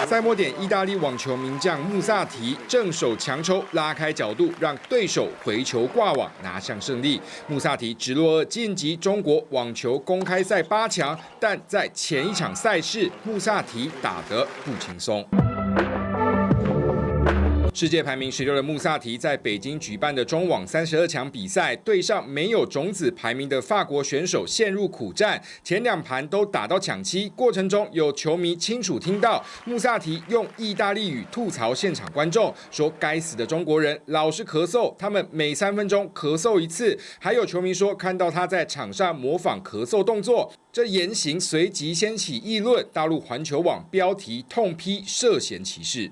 赛末点，意大利网球名将穆萨提正手强抽拉开角度，让对手回球挂网拿下胜利。穆萨提直落2晋级中国网球公开赛8强，但在前一场赛事，穆萨提打得不轻松。世界排名16的穆萨提在北京举办的中网32强比赛，对上没有种子排名的法国选手，陷入苦战。前2盘都打到抢七，过程中有球迷清楚听到穆萨提用意大利语吐槽现场观众，说该死的中国人老是咳嗽，他们每3分钟咳嗽1次。还有球迷说看到他在场上模仿咳嗽动作。这言行随即掀起议论，大陆环球网标题痛批涉嫌歧视。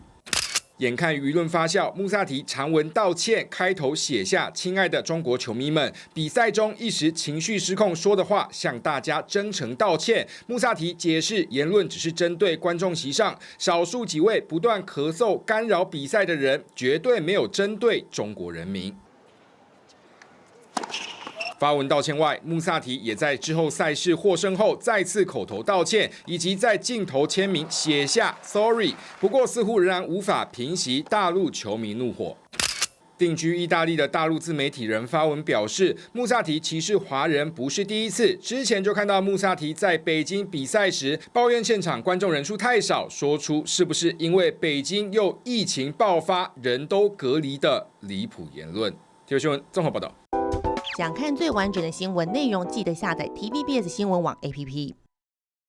眼看舆论发酵，穆萨提长文道歉，开头写下：“亲爱的中国球迷们，比赛中一时情绪失控说的话，向大家真诚道歉。”穆萨提解释，言论只是针对观众席上少数几位不断咳嗽干扰比赛的人，绝对没有针对中国人民。发文道歉外，穆萨提也在之后赛事获胜后再次口头道歉，以及在镜头签名写下 “sorry”。不过，似乎仍然无法平息大陆球迷怒火。定居意大利的大陆自媒体人发文表示，穆萨提歧视华人不是第一次，之前就看到穆萨提在北京比赛时抱怨现场观众人数太少，说出是不是因为北京又疫情爆发，人都隔离的离谱言论。TVB新闻综合报道。想看最完整的新闻内容，记得下载 TVBS 新闻网 APP。